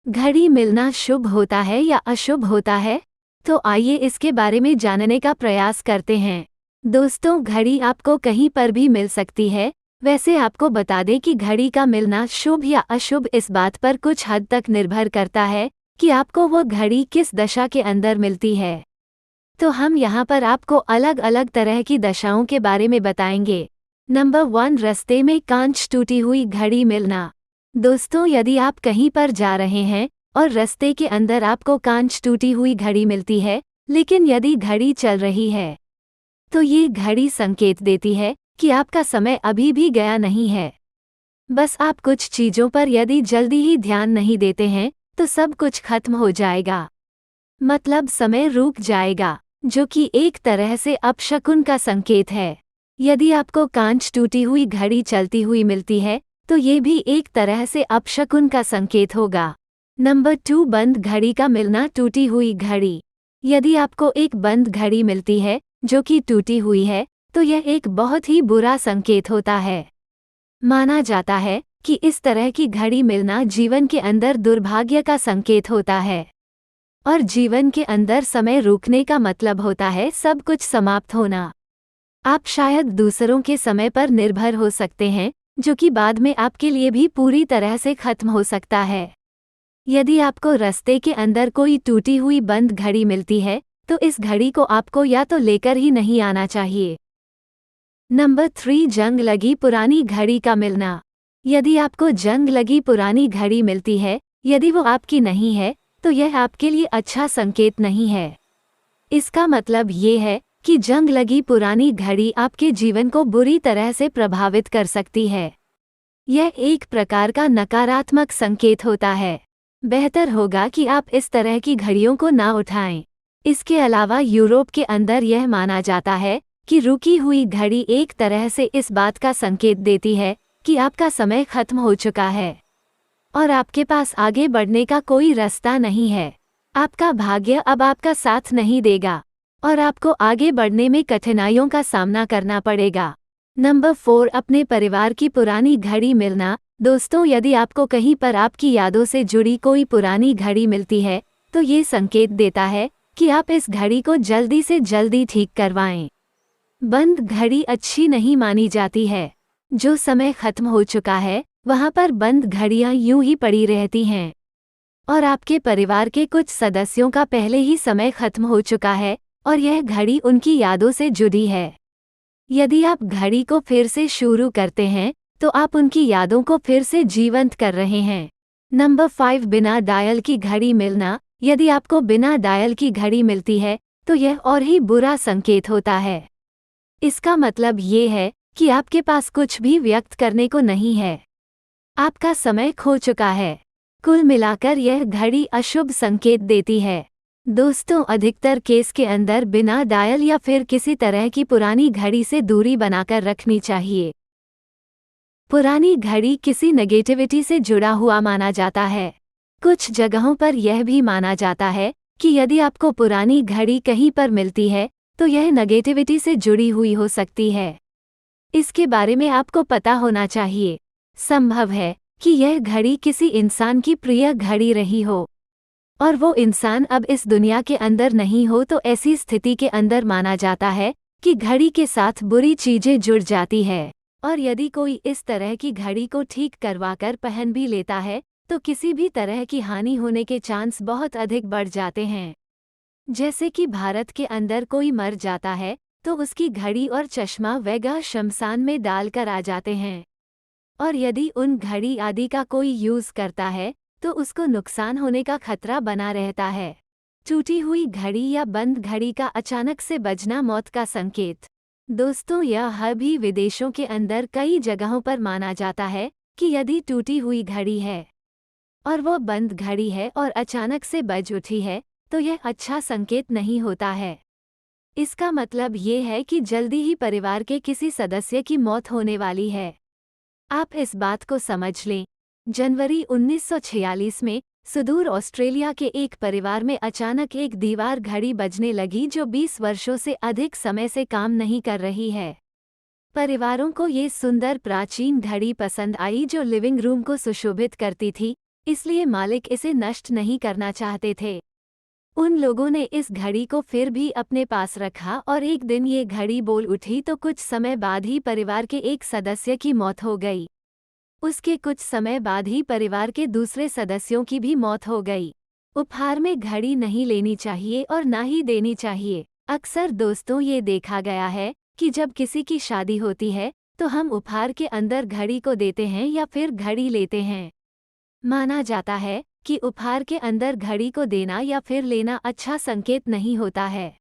घड़ी मिलना शुभ होता है या अशुभ होता है? तो आइए इसके बारे में जानने का प्रयास करते हैं। दोस्तों, घड़ी आपको कहीं पर भी मिल सकती है। वैसे आपको बता दें कि घड़ी का मिलना शुभ या अशुभ इस बात पर कुछ हद तक निर्भर करता है कि आपको वो घड़ी किस दशा के अंदर मिलती है। तो हम यहाँ पर आपको अलग अलग तरह की दशाओं के बारे में बताएंगे। नंबर 1, रास्ते में कांच टूटी हुई घड़ी मिलना। दोस्तों, यदि आप कहीं पर जा रहे हैं और रास्ते के अंदर आपको कांच टूटी हुई घड़ी मिलती है, लेकिन यदि घड़ी चल रही है तो ये घड़ी संकेत देती है कि आपका समय अभी भी गया नहीं है। बस आप कुछ चीजों पर यदि जल्दी ही ध्यान नहीं देते हैं तो सब कुछ खत्म हो जाएगा, मतलब समय रुक जाएगा, जो कि एक तरह से अपशकुन का संकेत है। यदि आपको कांच टूटी हुई घड़ी चलती हुई मिलती है तो ये भी एक तरह से अपशकुन का संकेत होगा। नंबर 2, बंद घड़ी का मिलना। टूटी हुई घड़ी। यदि आपको एक बंद घड़ी मिलती है जो कि टूटी हुई है तो यह एक बहुत ही बुरा संकेत होता है। माना जाता है कि इस तरह की घड़ी मिलना जीवन के अंदर दुर्भाग्य का संकेत होता है, और जीवन के अंदर समय रुकने का मतलब होता है सब कुछ समाप्त होना। आप शायद दूसरों के समय पर निर्भर हो सकते हैं, जो कि बाद में आपके लिए भी पूरी तरह से खत्म हो सकता है। यदि आपको रास्ते के अंदर कोई टूटी हुई बंद घड़ी मिलती है तो इस घड़ी को आपको या तो लेकर ही नहीं आना चाहिए। नंबर 3, जंग लगी पुरानी घड़ी का मिलना। यदि आपको जंग लगी पुरानी घड़ी मिलती है, यदि वो आपकी नहीं है तो यह आपके लिए अच्छा संकेत नहीं है। इसका मतलब ये है कि जंग लगी पुरानी घड़ी आपके जीवन को बुरी तरह से प्रभावित कर सकती है। यह एक प्रकार का नकारात्मक संकेत होता है। बेहतर होगा कि आप इस तरह की घड़ियों को ना उठाएं। इसके अलावा यूरोप के अंदर यह माना जाता है कि रुकी हुई घड़ी एक तरह से इस बात का संकेत देती है कि आपका समय खत्म हो चुका है और आपके पास आगे बढ़ने का कोई रास्ता नहीं है। आपका भाग्य अब आपका साथ नहीं देगा और आपको आगे बढ़ने में कठिनाइयों का सामना करना पड़ेगा। नंबर 4, अपने परिवार की पुरानी घड़ी मिलना। दोस्तों, यदि आपको कहीं पर आपकी यादों से जुड़ी कोई पुरानी घड़ी मिलती है तो ये संकेत देता है कि आप इस घड़ी को जल्दी से जल्दी ठीक करवाएं। बंद घड़ी अच्छी नहीं मानी जाती है। जो समय खत्म हो चुका है वहाँ पर बंद घड़ियाँ यूं ही पड़ी रहती हैं, और आपके परिवार के कुछ सदस्यों का पहले ही समय खत्म हो चुका है और यह घड़ी उनकी यादों से जुड़ी है। यदि आप घड़ी को फिर से शुरू करते हैं तो आप उनकी यादों को फिर से जीवंत कर रहे हैं। नंबर 5, बिना डायल की घड़ी मिलना। यदि आपको बिना डायल की घड़ी मिलती है तो यह और ही बुरा संकेत होता है। इसका मतलब ये है कि आपके पास कुछ भी व्यक्त करने को नहीं है, आपका समय खो चुका है। कुल मिलाकर यह घड़ी अशुभ संकेत देती है। दोस्तों, अधिकतर केस के अंदर बिना डायल या फिर किसी तरह की पुरानी घड़ी से दूरी बनाकर रखनी चाहिए। पुरानी घड़ी किसी नेगेटिविटी से जुड़ा हुआ माना जाता है। कुछ जगहों पर यह भी माना जाता है कि यदि आपको पुरानी घड़ी कहीं पर मिलती है तो यह नेगेटिविटी से जुड़ी हुई हो सकती है। इसके बारे में आपको पता होना चाहिए। संभव है कि यह घड़ी किसी इंसान की प्रिय घड़ी रही हो और वो इंसान अब इस दुनिया के अंदर नहीं हो, तो ऐसी स्थिति के अंदर माना जाता है कि घड़ी के साथ बुरी चीजें जुड़ जाती है, और यदि कोई इस तरह की घड़ी को ठीक करवाकर पहन भी लेता है तो किसी भी तरह की हानि होने के चांस बहुत अधिक बढ़ जाते हैं। जैसे कि भारत के अंदर कोई मर जाता है तो उसकी घड़ी और चश्मा वगैरह शमशान में डालकर आ जाते हैं, और यदि उन घड़ी आदि का कोई यूज करता है तो उसको नुकसान होने का खतरा बना रहता है। टूटी हुई घड़ी या बंद घड़ी का अचानक से बजना मौत का संकेत। दोस्तों, यह भी विदेशों के अंदर कई जगहों पर माना जाता है कि यदि टूटी हुई घड़ी है और वो बंद घड़ी है और अचानक से बज उठी है तो यह अच्छा संकेत नहीं होता है। इसका मतलब ये है कि जल्दी ही परिवार के किसी सदस्य की मौत होने वाली है। आप इस बात को समझ लें। जनवरी 1946 में सुदूर ऑस्ट्रेलिया के एक परिवार में अचानक एक दीवार घड़ी बजने लगी जो 20 वर्षों से अधिक समय से काम नहीं कर रही है। परिवारों को ये सुंदर प्राचीन घड़ी पसंद आई जो लिविंग रूम को सुशोभित करती थी। इसलिए मालिक इसे नष्ट नहीं करना चाहते थे। उन लोगों ने इस घड़ी को फिर भी अपने पास रखा और एक दिन ये घड़ी बोल उठी तो कुछ समय बाद ही परिवार के एक सदस्य की मौत हो गई। उसके कुछ समय बाद ही परिवार के दूसरे सदस्यों की भी मौत हो गई। उपहार में घड़ी नहीं लेनी चाहिए और ना ही देनी चाहिए। अक्सर दोस्तों ये देखा गया है कि जब किसी की शादी होती है तो हम उपहार के अंदर घड़ी को देते हैं या फिर घड़ी लेते हैं। माना जाता है कि उपहार के अंदर घड़ी को देना या फिर लेना अच्छा संकेत नहीं होता है।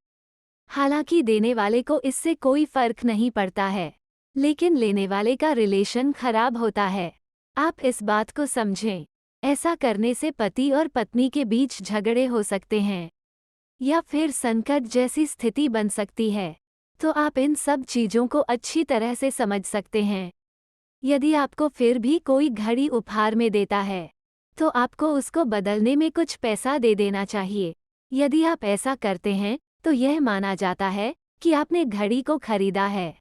हालांकि देने वाले को इससे कोई फर्क नहीं पड़ता है, लेकिन लेने वाले का रिलेशन खराब होता है। आप इस बात को समझें। ऐसा करने से पति और पत्नी के बीच झगड़े हो सकते हैं या फिर संकट जैसी स्थिति बन सकती है। तो आप इन सब चीज़ों को अच्छी तरह से समझ सकते हैं। यदि आपको फिर भी कोई घड़ी उपहार में देता है तो आपको उसको बदलने में कुछ पैसा दे देना चाहिए। यदि आप ऐसा करते हैं तो यह माना जाता है कि आपने घड़ी को खरीदा है।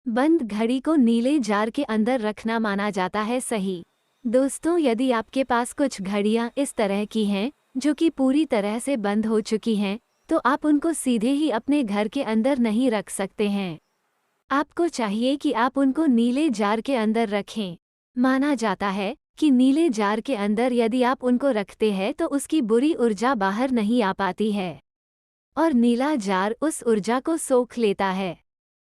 बंद घड़ी को नीले जार के अंदर रखना माना जाता है सही। दोस्तों, यदि आपके पास कुछ घड़ियां इस तरह की हैं जो कि पूरी तरह से बंद हो चुकी हैं, तो आप उनको सीधे ही अपने घर के अंदर नहीं रख सकते हैं। आपको चाहिए कि आप उनको नीले जार के अंदर रखें। माना जाता है कि नीले जार के अंदर यदि आप उनको रखते हैं तो उसकी बुरी ऊर्जा बाहर नहीं आ पाती है और नीला जार उस ऊर्जा को सोख लेता है।